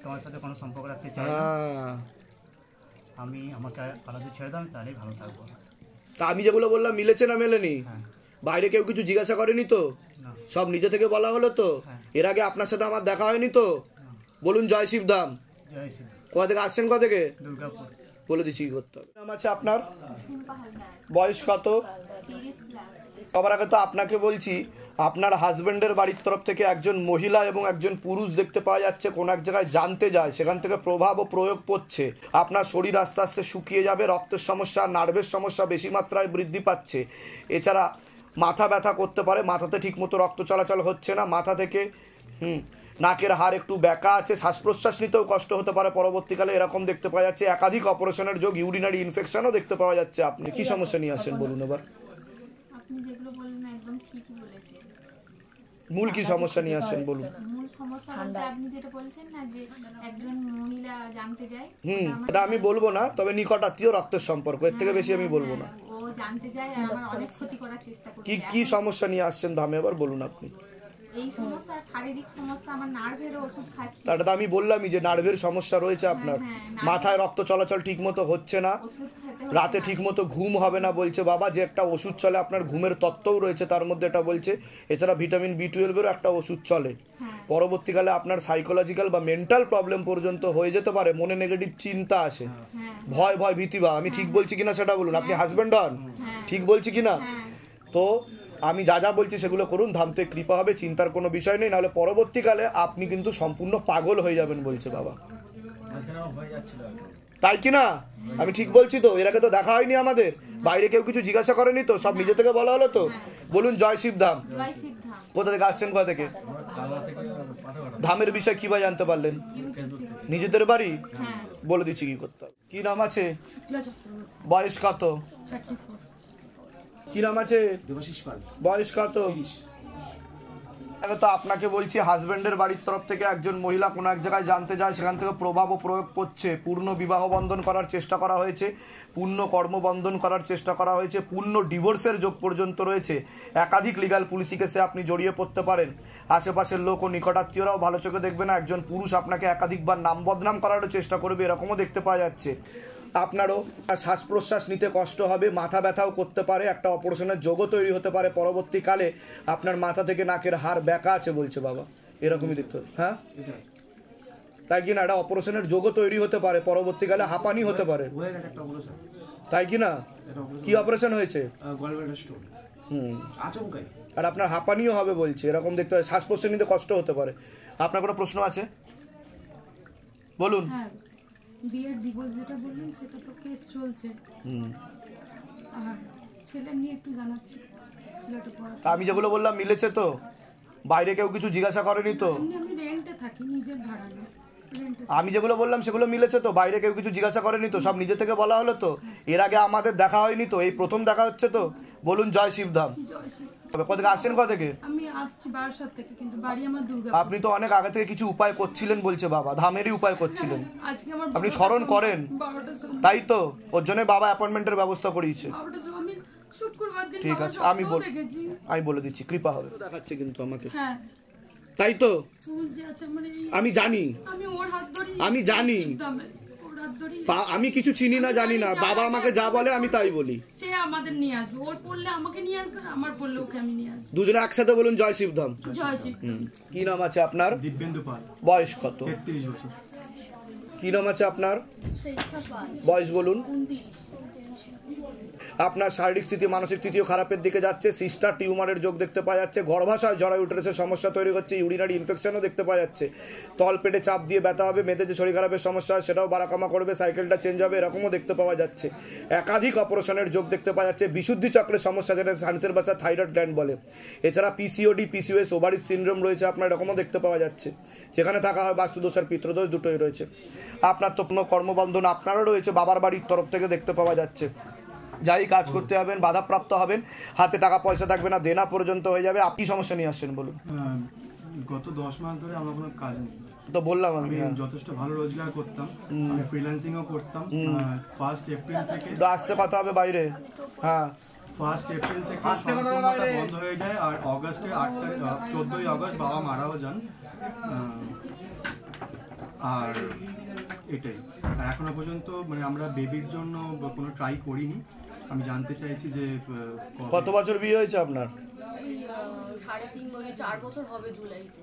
Speaker 9: তোমার সাথে কোনো সম্পর্ক রাখতে চাই না,
Speaker 1: হ্যাঁ,
Speaker 9: আমি আমাকে আলাদা ছেড়ে দাও, আমি তাহলেই ভালো থাকবো।
Speaker 1: তা আমি যেগুলো বললাম মিলেছে না মেলেনি?
Speaker 9: হ্যাঁ।
Speaker 1: বাইরে কেউ কিছু জিজ্ঞাসা করেনি তো?
Speaker 9: না।
Speaker 1: সব নিজে থেকে বলা হলো তো?
Speaker 9: হ্যাঁ।
Speaker 1: এর আগে আপনার সাথে আমার দেখা হয়নি তো? বলুন জয় শিবধাম।
Speaker 9: জয় শ্রী
Speaker 1: কোথা থেকে আসছেন? কোথা থেকে?
Speaker 9: দুর্গাপুর।
Speaker 1: বলে দিচ্ছি কি করতে হবে। নাম আছে আপনার? বয়স কত? সবার আগে তো আপনাকে বলছি, আপনার হাজবেন্ডের বাড়ির তরফ থেকে একজন মহিলা এবং একজন পুরুষ দেখতে পাওয়া যাচ্ছে কোন এক জায়গায় জানতে যায়, সেখান থেকে প্রভাব ও প্রয়োগ পড়ছে। আপনার শরীর আস্তে আস্তে শুকিয়ে যাবে, রক্তের সমস্যা, নার্ভের সমস্যা বেশি মাত্রায় বৃদ্ধি পাচ্ছে। এছাড়া মাথা ব্যথা করতে পারে, মাথাতে ঠিকমতো রক্ত চলাচল হচ্ছে না, মাথা থেকে নাকের হাড় একটু ব্যাকা আছে, শ্বাস প্রশ্বাস নিতেও কষ্ট হতে পারে পরবর্তীকালে, এরকম দেখতে পাওয়া যাচ্ছে। একাধিক অপারেশনের যোগ, ইউরিনারি ইনফেকশনও দেখতে পাওয়া যাচ্ছে। আপনি কি সমস্যা নিয়ে আসেন বলুন এবার?
Speaker 2: আপনি যেগুলো বললেন একদম ঠিকই বলেছেন।
Speaker 1: মূল কি সমস্যা নিয়ে আসছেন বলুন?
Speaker 2: মূল সমস্যা বলতে আপনি যেটা বলছেন না যে একজন মহিলা জানতে যায়,
Speaker 1: এটা আমি বলবো না, তবে নিকট আত্মীয় রক্তের সম্পর্ক, এর থেকে বেশি আমি বলবো না।
Speaker 2: ও জানতে যায় আর আমার অনেক ক্ষতি করার চেষ্টা করছে।
Speaker 1: কি সমস্যা নিয়ে আসছেন ধামে এবার বলুন আপনি?
Speaker 2: এই সমস্যা শারীরিক সমস্যা, আমার নার্ভের ওষুধ খাচ্ছি।
Speaker 1: তাহলে তো আমি বললামই যে নার্ভের সমস্যা রয়েছে আপনার, মাথায় রক্ত চলাচল ঠিক মতো হচ্ছে না, রাতে ঠিক মতো ঘুম হবে না বলছে বাবা, যে একটা ওষুধ চলে আপনার ঘুমের তত্ত্বও রয়েছে তার মধ্যে, এটা বলছে। এছাড়া ভিটামিন B12-এরও একটা ওষুধ চলে। পরবর্তীকালে আপনার সাইকোলজিক্যাল বা মেন্টাল প্রবলেম পর্যন্ত হয়ে যেতে পারে, মনে নেগেটিভ চিন্তা আসে, ভয় ভীতিবা। আমি ঠিক বলছি কিনা সেটা বলুন। আপনি হাজব্যান্ড হন, ঠিক বলছি কিনা? তো আমি যা যা বলছি সেগুলো করুন, ধামতে কৃপা হবে, চিন্তার কোনো বিষয় নেই। নাহলে পরবর্তীকালে আপনি কিন্তু সম্পূর্ণ পাগল হয়ে যাবেন বলছে বাবা। তাই কি না? আমি ঠিক বলছি তো? এর আগে তো দেখা হয়নি আমাদের, বাইরে কেউ কিছু জিজ্ঞাসা করেনি তো, সব নিজে থেকে বলা হলো তো? বলুন জয় শিবধাম। কোথা থেকে আসছেন? কোথা থেকে? ধামের বিষয় কি বা জানতে পারলেন? নিজেদের বাড়ি? বলে দিচ্ছি কি করতে হবে। কি নাম আছে? বয়স কত? কি নাম আছে? বয়স কত? তো আপনাকে বলছি, হাজবেন্ডের বাড়ির তরফ থেকে একজন মহিলা কোনো এক জায়গায় জানতে যায়, সেখান থেকে প্রভাব ও প্রয়োগ করছে। পূর্ণ বিবাহ বন্ধন করার চেষ্টা করা হয়েছে, পূর্ণ কর্মবন্ধন করার চেষ্টা করা হয়েছে, পূর্ণ ডিভোর্সের যোগ পর্যন্ত রয়েছে। একাধিক লিগাল পুলিশি কেসে আপনি জড়িয়ে পড়তে পারেন। আশেপাশের লোক ও নিকটাত্মীয়রাও ভালো চোখে দেখবে না। একজন পুরুষ আপনাকে একাধিকবার নাম বদনাম করারও চেষ্টা করবে, এরকমও দেখতে পাওয়া যাচ্ছে। আপনারও শ্বাস প্রশ্বাস নিতে কষ্ট হবে, মাথা ব্যথাও করতে পারে, একটা অপারেশনের যোগও তৈরি হতে পারে পরবর্তীকালে। আপনার মাথা থেকে নাকের হাড় ব্যাকা আছে বলছে বাবা, এরকমই দেখতে। হ্যাঁ, তাই কি না? একটা অপারেশনের যোগও তৈরি হতে পারে পরবর্তীকালে, হাঁপানি হতে পারে, তাই কি না? কি অপারেশন হয়েছে? আর আপনার হাঁপানিও হবে বলছে, এরকম দেখতে হয়। শ্বাস প্রশ্বাস নিতে কষ্ট হতে পারে। আপনার কোনো প্রশ্ন আছে বলুন।
Speaker 6: বিয়ের ডিভোর্স যেটা বললেন সেটা তো কেস চলছে, আর ছেলে নিয়ে একটু জানাচ্ছি। ছেলেটা
Speaker 1: আমি যেগুলো বললাম মিলেছে তো? বাইরে কেউ কিছু জিজ্ঞাসা করেনি তো?
Speaker 6: আমি রেন্টে থাকি, নিজের ভাড়া না।
Speaker 1: আমি যেগুলো বললাম সেগুলো মিলেছে তো? বাইরে কেউ কিছু জিজ্ঞাসা করেনি তো? সব নিজে থেকে বলা হলো তো? এর আগে আমাদের দেখা হয়নি তো? এই প্রথম দেখা হচ্ছে তো? বলুন জয় শিবধাম। কোথা থেকে আসছেন? কোথা থেকে?
Speaker 6: আমি আসছি বারাসাত থেকে, কিন্তু বাড়ি আমার দুর্গা।
Speaker 1: আপনি তো অনেক আগে থেকে কিছু উপায় করছিলেন বলছে বাবা, ধামেরই উপায় করছিলেন।
Speaker 6: আজকে আমার
Speaker 1: আপনি স্মরণ করেন, তাই তো? ওর জন্য বাবা অ্যাপয়েন্টমেন্টের ব্যবস্থা করিয়েছে।
Speaker 6: আমি শুক্রবার দিন
Speaker 1: ঠিক আছে, আমি বলে দিচ্ছি, কৃপা হবে। দেখাচ্ছে কিন্তু আমাকে,
Speaker 6: হ্যাঁ
Speaker 1: তাই তো?
Speaker 6: মানে
Speaker 1: আমি জানি,
Speaker 6: আমি ওর হাত ধরে,
Speaker 1: আমি জানি, আমি কিছু চিনি না, জানি না। বাবা আমাকে যা বলে আমি তাই বলি।
Speaker 6: সে আমাদের নিয়ে আসবে, ওর পড়লে আমাকে নিয়ে আসবে, আমার পড়লে ওকে আমি নিয়ে আসবো।
Speaker 1: দুজনে একসাথে বলুন জয় শিবধাম।
Speaker 6: জয় শিব।
Speaker 1: কি নাম আছে আপনার?
Speaker 5: দিব্যেন্দু পাল।
Speaker 1: বয়স কত?
Speaker 5: 33 বছর।
Speaker 1: কি নাম আছে আপনার? বয়স বলুন। আপনার শারীরিক স্থিতি, মানসিক স্থিতিও খারাপের দিকে যাচ্ছে। সিস্টার টিউমারের যোগ দেখতে পাওয়া যাচ্ছে। গর্ভাশয় জরায়ুটেরাসের সমস্যা তৈরি হচ্ছে। ইউরিনারি ইনফেকশনও দেখতে পাওয়া যাচ্ছে। তল পেটে চাপ দিয়ে ব্যথা হবে। মেয়েদের যে শরীর খারাপের সমস্যা হয় সেটাও বাড়াকামা করবে। সাইকেলটা চেঞ্জ হবে, এরকমও দেখতে পাওয়া যাচ্ছে। একাধিক অপারেশনের যোগ দেখতে পাওয়া যাচ্ছে। বিশুদ্ধি চক্রের সমস্যা, যেটা সায়েন্সের ভাষায় থাইরয়েড গ্ল্যান্ড বলে। এছাড়া পিসিওডি, পিসিওএস, ওভারিস সিনড্রোম রয়েছে আপনার, এরকমও দেখতে পাওয়া যাচ্ছে। যেখানে থাকা হয় বাস্তুদোষ আর পিতৃদোষ দুটোই রয়েছে। আপনার তো কোনো কর্মবন্ধন আপনারও রয়েছে, বাবার বাড়ির তরফ থেকে দেখতে পাওয়া যাচ্ছে। যাই কাজ করতে যাবেন বাধাপ্রাপ্ত হবেন, হাতে টাকা পয়সা থাকবে না, দেনা পর্যন্ত হয়ে যাবে। আপনি সমস্যা নিয়ে আসছেন বলুন।
Speaker 5: গত 10 মাস ধরে আমার কোনো কাজ নেই,
Speaker 1: তো বললাম আমি
Speaker 5: যথেষ্ট ভালো রোজগার করতাম, আমি ফ্রিল্যান্সিংও করতাম। 1 এপ্রিল থেকে
Speaker 1: আসতে কথা হবে বাইরে। হ্যাঁ
Speaker 5: 1 এপ্রিল থেকে সম্পূর্ণটা বন্ধ হয়ে যায়, আর অগস্টের 14ই অগস্ট বাবা মারাও যান। আর এটাই, আর এখনো পর্যন্ত মানে আমরা বেবির জন্য কোনো ট্রাই করিনি। আমি জানতে চাইছি যে
Speaker 1: কত বছর বিয়ে হয়েছে আপনার?
Speaker 8: 3.5 বছর 4 বছর হবে জুলাইতে।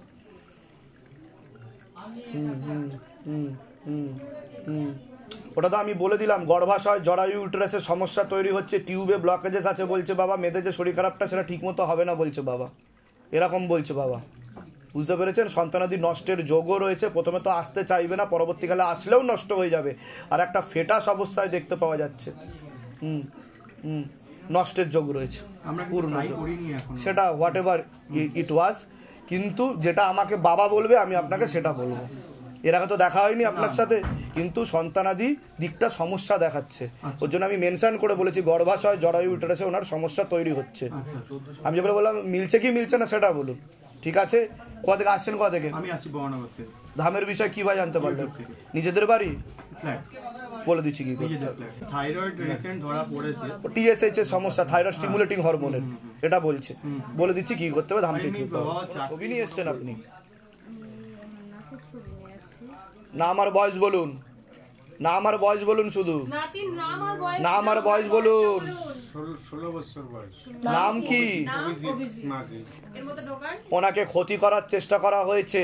Speaker 1: ওটা তো আমি বলে দিলাম, গর্ভাশয় জরায়ু ইউটেরাসের সমস্যা তৈরি হচ্ছে, টিউবে ব্লকেজেস আছে বলছে বাবা, মেয়েদের যে শরীর খারাপটা সেটা ঠিকমতো হবে না বলছে বাবা, এরকম বলছে বাবা। বুঝতে পেরেছেন? সন্তানাদি নষ্টের যোগও রয়েছে, প্রথমে তো আসতে চাইবে না, পরবর্তীকালে আসলেও নষ্ট হয়ে যাবে। আর একটা ফেটাস অবস্থায় দেখতে পাওয়া যাচ্ছে, নষ্টের যোগ রয়েছে পূর্ণ, সেটা হোয়াট এভার ইট ওয়াজ। কিন্তু যেটা আমাকে বাবা বলবে আমি আপনাকে সেটা বলবো। এর আগে তো দেখা হয়নি আপনার সাথে, কিন্তু সন্তানাদি দিকটা সমস্যা দেখাচ্ছে, ওর জন্য আমি মেনশন করে বলেছি গর্ভাশয় জরায়ু ইউটেরাসে ওনার সমস্যা তৈরি হচ্ছে। আমি যেগুলো বললাম মিলছে কি মিলছে না সেটা বলুন, ঠিক আছে? কোথা থেকে আসছেন? কোথা থেকে?
Speaker 5: আমি আসছি বহনগর থেকে।
Speaker 1: ধামের বিষয় কি ভাই জানতে পারলেন? নিজেদের বাড়ি?
Speaker 5: ফ্ল্যাট।
Speaker 1: বলে দিচ্ছি কি
Speaker 5: থাইরয়েড রিসেন্ট ধরা পড়েছে,
Speaker 1: টিএসএইচ এর সমস্যা, থাইরয়েড স্টিমুলেটিং হরমোনের, এটা বলছে। বলে দিচ্ছি কি করতে হবে। ধাম থেকে ছবি নিয়ে এসছেন আপনি? না আমার বয়স বলুন, না আমার বয়স বলুন, শুধু না আমার বয়স বলুন।
Speaker 10: 16 বছর বয়স।
Speaker 1: নাম কি? ওনাকে ক্ষতি করার চেষ্টা করা হয়েছে,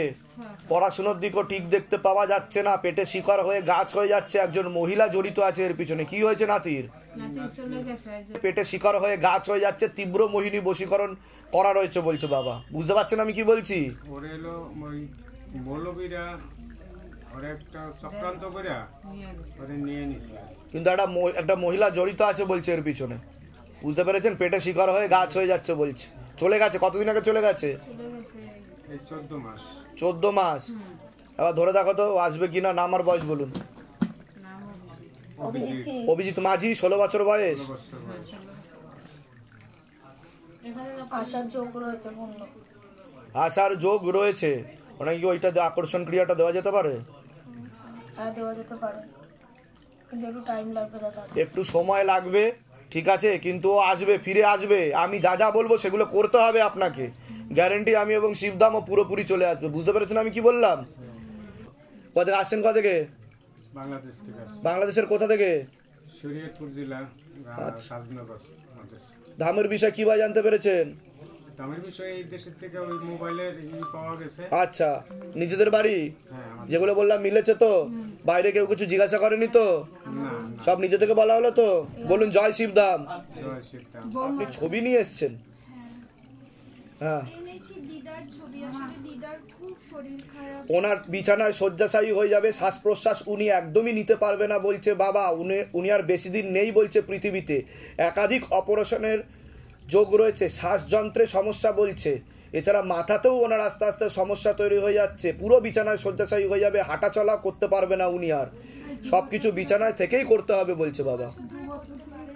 Speaker 1: পড়াশোনার দিকও ঠিক দেখতে পাওয়া যাচ্ছে না, পেটে শিকড় হয়ে গাছ হয়ে যাচ্ছে, একজন মহিলা জড়িত আছে এর পিছনে। কি হয়েছে নাতির? পেটে শিকড় হয়ে গাছ হয়ে যাচ্ছে, তীব্র মোহিনী বশীকরণ করা রয়েছে বলছে বাবা। বুঝতে পারছেন আমি কি বলছি?
Speaker 10: ওরে এলো ওই মৌলবীরা ওরে একটা চক্রান্ত করে ওরে নিয়ে নিছে,
Speaker 1: কিন্তু একটা মহিলা জড়িত আছে বলছে এর পিছনে। বুঝতে পেরেছেন? পেটে শিকড় হয়ে গাছ হয়ে যাচ্ছে বলছে। চলে গেছে কতদিন আগে? চলে গেছে
Speaker 10: 14 মাস।
Speaker 1: 14 মাস। এবার ধরে দেখো তো আসবে কিনা। নাম আর বয়স বলুন। অভিজিৎ মাঝি, 16 বছর বয়স। আশার যোগ রয়েছে, মানে কি ওইটা আকর্ষণ ক্রিয়াটা দেওয়া যেতে পারে?
Speaker 8: হ্যাঁ দেওয়া যেতে পারে, কিন্তু একটু টাইম লাগবে দাদা,
Speaker 1: একটু সময় লাগবে, ঠিক আছে? কিন্তু ও আসবে, ফিরে আসবে। আমি যা যা বলবো সেগুলো করতে হবে আপনাকে, গ্যারেন্টি আমি এবং শিবধামও পুরোপুরি চলে আসবে। বুঝতে পেরেছেন আমি কি বললাম? কোথা থেকে আসছেন? কোথা থেকে?
Speaker 10: বাংলাদেশ থেকে।
Speaker 1: বাংলাদেশের কোথা থেকে?
Speaker 10: শরীয়তপুর জেলা, সাজনগর।
Speaker 1: ধামের বিষয় কি ভাই জানতে পেরেছেন?
Speaker 10: ধামের বিষয় এই দেশের থেকে ওই মোবাইলের পাওয়া গেছে।
Speaker 1: আচ্ছা, নিজেদের বাড়ি? যেগুলো বললাম মিলেছে তো? বাইরে কেউ কিছু জিজ্ঞাসা করেনি তো? সব নিজে থেকে বলা হলো তো? বলুন জয় শিবধাম। আপনি ছবি নিয়ে এসছেন? হ্যাঁ, ওনার বিছানায় শয্যাশায়ী হয়ে যাবে, শ্বাস প্রশ্বাস উনি একদমই নিতে পারবে না বলছে বাবা। উনি আর বেশি দিন নেই বলছে পৃথিবীতে। একাধিক অপারেশনের যোগ রয়েছে, শ্বাসযন্ত্রে সমস্যা বলছে, এছাড়া মাথাতেও ওনার আস্তে আস্তে সমস্যা তৈরি হয়ে যাচ্ছে, পুরো বিছানায় শয্যাশায়ী হয়ে যাবে, হাঁটাচলা করতে পারবে না উনি আর, সব কিছু বিছানায় থেকেই করতে হবে বলছে বাবা।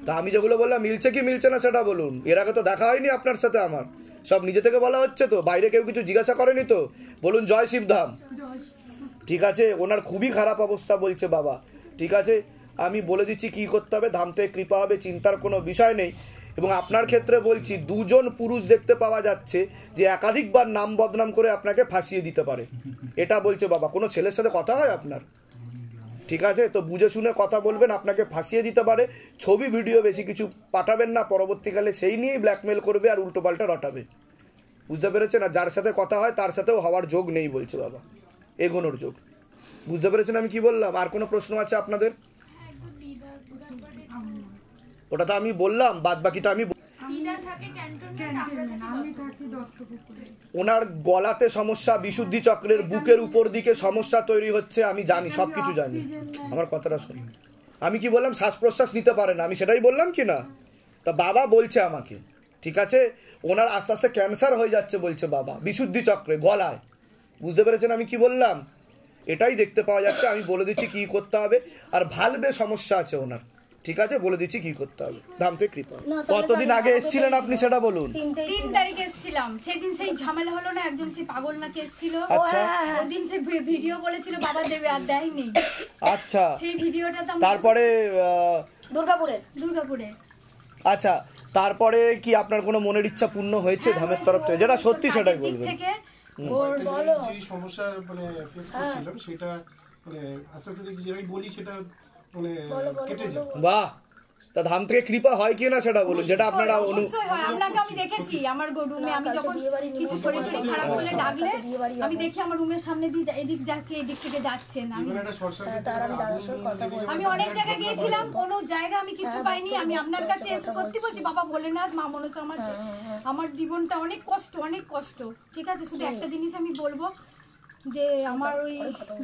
Speaker 1: তা আমি যেগুলো বললাম মিলছে কি মিলছে না সেটা বলুন। এর আগে তো দেখা হয়নি আপনার সাথে আমার, সব নিজে থেকে বলা হচ্ছে তো? বাইরে কেউ কিছু জিজ্ঞাসা করেনি তো? বলুন জয় শিবধাম। ঠিক আছে, ওনার খুবই খারাপ অবস্থা বলছে বাবা, ঠিক আছে? আমি বলে দিচ্ছি কি করতে হবে, ধাম থেকে কৃপা হবে, চিন্তার কোনো বিষয় নেই। এবং আপনার ক্ষেত্রে বলছি, 2 জন পুরুষ দেখতে পাওয়া যাচ্ছে যে একাধিকবার নাম বদনাম করে আপনাকে ফাঁসিয়ে দিতে পারে, এটা বলছে বাবা। কোনো ছেলের সাথে কথা হয় আপনার? ঠিক আছে, তো বুঝে শুনে কথা বলবেন, আপনাকে ফাঁসিয়ে দিতে পারে। ছবি ভিডিও বেশি কিছু পাঠাবেন না, পরবর্তীকালে সেই নিয়েই ব্ল্যাকমেল করবে আর উল্টোপাল্টা রটাবে। বুঝতে পেরেছেন? আর যার সাথে কথা হয় তার সাথেও হওয়ার যোগ নেই বলছে বাবা, এগোনোর যোগ। বুঝতে পেরেছেন আমি কি বললাম? আর কোনো প্রশ্ন আছে আপনাদের? ওটা তো আমি বললাম, বাদ বাকিটা আমি। ওনার গলাতে সমস্যা, বিশুদ্ধি চক্রের বুকের উপর দিকে সমস্যা তৈরি হচ্ছে, আমি জানি, সবকিছু জানি। আমার কথাটা শুনুন, আমি কি বললাম? শ্বাস প্রশ্বাস নিতে পারে না, আমি সেটাই বললাম কি না? তা বাবা বলছে আমাকে, ঠিক আছে, ওনার আস্তে আস্তে ক্যান্সার হয়ে যাচ্ছে বলছে বাবা, বিশুদ্ধি চক্রে, গলায়। বুঝতে পেরেছেন আমি কি বললাম? এটাই দেখতে পাওয়া যাচ্ছে। আমি বলে দিচ্ছি কি করতে হবে। আর ভালভে সমস্যা আছে ওনার, ঠিক আছে, বলে দিচ্ছি কি করতে হবে। ধাম থেকে কৃপা। কতদিন আগে এসেছিলেন আপনি সেটা বলুন।
Speaker 7: 3 তারিখে এসেছিলাম, সেদিন সেই ঝামেলা হলো না, একজন সেই পাগল নাকি এসেছিল,
Speaker 1: আচ্ছা।
Speaker 7: ওদিন সেই ভিডিও বলেছিল বাবা দেবে, আর দেয়নি।
Speaker 1: আচ্ছা,
Speaker 7: সেই ভিডিওটা তো
Speaker 1: তারপরে
Speaker 7: দুর্গাপুরে।
Speaker 1: আচ্ছা, তারপরে কি আপনার কোনো মনের ইচ্ছা পূর্ণ হয়েছে ধামের তরফ থেকে? যেটা সত্যি সেটাই বলবেন।
Speaker 11: যে সমস্যা মানে ফেস করছিলাম সেটা মানে আস্তে আস্তে দেখি যেটা বলি সেটা মানে কেটে যায়।
Speaker 1: বাহ, তা ধাম থেকে কৃপা হয় কি না সেটা বলুন, যেটা আপনারা
Speaker 7: অবশ্যই হয়। আপনাকে আমি দেখেছি আমার রুমে, আমি যখন কিছু শরীর খারাপ হলে ডাকলে আমি দেখি আমার রুমের সামনে দিয়ে এদিক যাকে এদিক থেকে যাচ্ছেন। আমি অনেক জায়গায় গিয়েছিলাম, কোনো জায়গা আমি কিছু পাইনি। আমি আপনার কাছে এসে সত্যি বলছি, বাবা ভোলেনাথ, মা মনসা, আমার জীবনটা অনেক কষ্ট, ঠিক আছে। শুধু একটা জিনিস আমি বলবো যে আমার ওই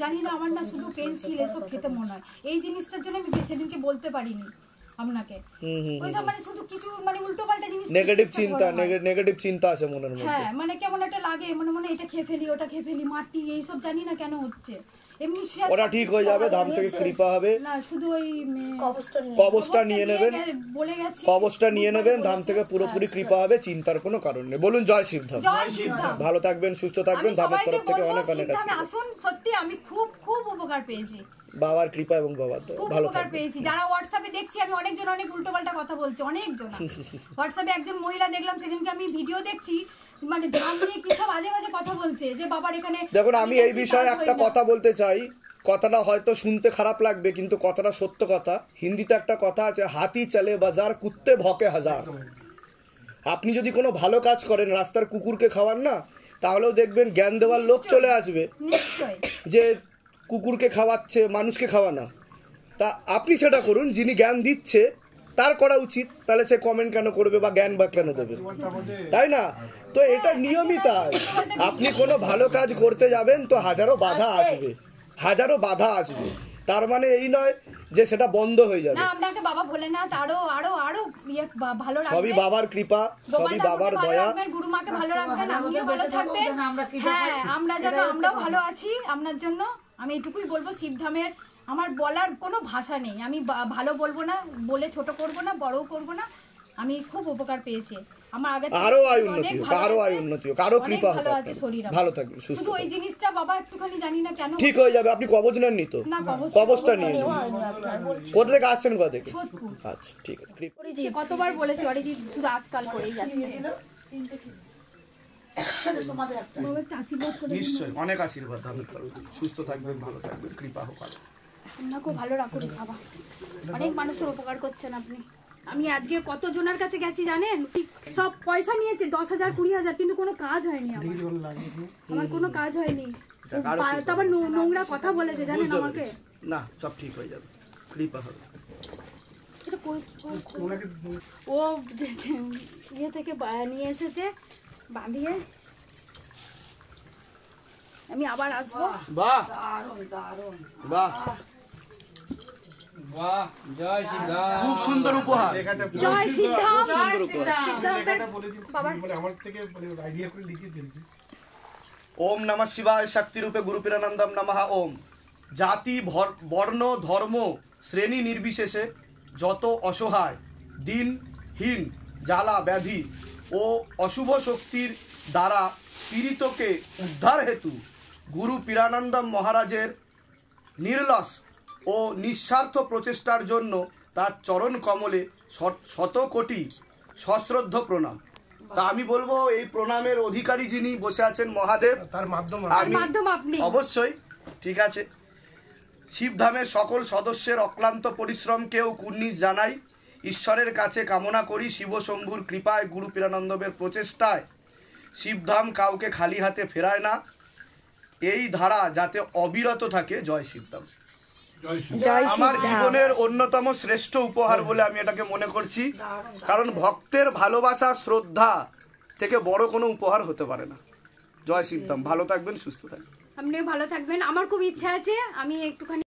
Speaker 7: জানি না, আমার না শুধু পেন্সিল এসব খেতে মনে হয়। এই জিনিসটার জন্য আমি সেদিনকে বলতে পারিনি আপনাকে। মানে শুধু কিছু মানে উল্টোপাল্টা জিনিস,
Speaker 1: নেগেটিভ চিন্তা আছে মনের মধ্যে।
Speaker 7: হ্যাঁ, মানে কেমন একটা লাগে, মনে এটা খেয়ে ফেলি, ওটা খেয়ে ফেলি, মাটি এইসব জানি না কেন হচ্ছে। এমনি
Speaker 1: ওটা ঠিক হয়ে যাবে, ধাম থেকে কৃপা হবে।
Speaker 7: না, শুধু ওই
Speaker 1: কবচটা নিয়ে নেবেন,
Speaker 7: বলে গেছি
Speaker 1: কবচটা নিয়ে নেবেন, ধাম থেকে পুরোপুরি কৃপা হবে, চিন্তার কোনো কারণ নেই। বলুন জয় শিবধাম। ভালো থাকবেন, সুস্থ থাকবেন, ধামের তরফ থেকে অনেক অনেক
Speaker 7: আসুন। সত্যি আমি খুব উপকার পেয়েছি
Speaker 1: বাবার কৃপা এবং বাবার
Speaker 7: ভালো পেয়েছি। যারা হোয়াটসঅ্যাপে দেখছি, আমি অনেকজন অনেক উল্টোপাল্টা কথা বলছে, অনেকজন। হোয়াটসঅ্যাপে একজন মহিলা দেখলাম সেদিনকে, আমি ভিডিও দেখছি, মানে ধাম নিয়ে কি সব বাজে কথা বলছে, যে বাবার এখানে।
Speaker 1: দেখুন, আমি এই বিষয়ে একটা কথা বলতে চাই। কথাটা হয়তো শুনতে খারাপ লাগবে, কিন্তু কথাটা সত্য কথা। হিন্দিতে একটা কথা আছে, হাতি চলে বাজার, কুত্তে ভকে হাজার। আপনি যদি কোনো ভালো কাজ করেন, রাস্তার কুকুরকে খাওয়ান না, তাহলেও দেখবেন জ্ঞান দেওয়ার লোক চলে আসবে যে কুকুরকে খাওয়াচ্ছে, মানুষকে খাওয়ানো। তা আপনি সেটা করুন, যিনি জ্ঞান দিচ্ছে তার করা উচিত। তাহলে সে কমেন্ট কেন করবে বা জ্ঞান বা কেন দেবে, তাই না? তো এটা নিয়মই তাই। আপনি কোনো ভালো কাজ করতে যাবেন তো হাজারো বাধা আসবে, তার মানে এই নয় যে সেটা বন্ধ হয়ে যাবে।
Speaker 7: না, আপনাকে বাবা ভোলেনাথ আরো ভালো রাখবেন।
Speaker 1: সবই বাবার কৃপা, সবই বাবার দয়া।
Speaker 7: গুরুমাকে ভালো রাখবেন, আপনিও ভালো থাকবেন। হ্যাঁ, আমরাও ভালো আছি আপনার জন্য। আমি এটুকুই বলবো, শিবধামের আমার বলার কোনো ভাষা নেই। আমি ভালো বলবো না, বলে ছোট করব না, বড়ও করব না। আমি খুব উপকার পেয়েছি। আমার আগে
Speaker 1: আরো আয় উন্নতি হোক, আরো কৃপা হোক, ভালো থাকবেন, সুস্থ।
Speaker 7: শুধু ওই জিনিসটা বাবা একটুখানি জানি না কেন
Speaker 1: ঠিক হয়ে যাবে। আপনি কবচ নেন নি তো? কবচটা নিয়ে নিন। কোথা থেকে আসছেন, কোথা থেকে? আচ্ছা, ঠিক আছে।
Speaker 7: কতবার বলেছি অরিজিৎ, শুধু আজকাল করেই যাচ্ছে।
Speaker 1: নিশ্চয়ই অনেক আশীর্বাদ, সুস্থ থাকবেন, ভালো থাকবেন, কৃপা হোক।
Speaker 7: আপনাকেও ভালো রাখুন বাবা, অনেক মানুষের উপকার করছেন আপনি। আমি আজকে কতজনের কাছে গেছি জানেন, সব পয়সা নিয়েছে 10,000 20,000, কিন্তু কোনো কাজ হয়নি আমার কোনো কাজ হয়নি। তারপর নোংরা কথা বলেছে জানেন আমাকে।
Speaker 1: না, সব ঠিক হয়ে যাবে, কৃপা হবে।
Speaker 7: ও ইয়ে থেকে নিয়ে এসেছে বাঁধিয়ে, আমি আবার আসবো।
Speaker 1: বাহ বাহ,
Speaker 10: জয় সিদ্ধাম,
Speaker 1: খুব সুন্দর উপহার।
Speaker 7: জয় সিদ্ধাম।
Speaker 1: ওম নমঃ শিবায়, শক্তি রূপে গুরু পীরানন্দম নমঃ। ওম। জাতি, বর্ণ, ধর্ম, শ্রেণী নির্বিশেষে যত অসহায়, দিনহীন, জ্বালা ব্যাধি ও অশুভ শক্তির দ্বারা পীড়িতকে উদ্ধার হেতু গুরু পীরানন্দম মহারাজের নির্লস ও নিঃস্বার্থ প্রচেষ্টার জন্য তার চরণ কমলে শত কোটি সশ্রদ্ধ প্রণাম। তা আমি বলবো, এই প্রণামের অধিকারী যিনি বসে আছেন মহাদেব,
Speaker 11: তার মাধ্যমে
Speaker 1: আমি অবশ্যই। ঠিক আছে, শিবধামের সকল সদস্যের অক্লান্ত পরিশ্রমকেও কুর্নিশ জানাই। ঈশ্বরের কাছে কামনা করি শিবশম্ভুর কৃপায়, গুরু পীরানন্দমের প্রচেষ্টায় শিবধাম কাউকে খালি হাতে ফেরায় না, এই ধারা যাতে অবিরত থাকে। জয় শিবধাম। আমার জীবনের অন্যতম শ্রেষ্ঠ উপহার বলে আমি এটাকে মনে করছি, কারণ ভক্তের ভালোবাসা, শ্রদ্ধা থেকে বড় কোনো উপহার হতে পারে না। জয় শিবধাম, ভালো থাকবেন, সুস্থ থাকবেন।
Speaker 7: আপনিও ভালো থাকবেন। আমার খুব ইচ্ছা আছে আমি একটুখানি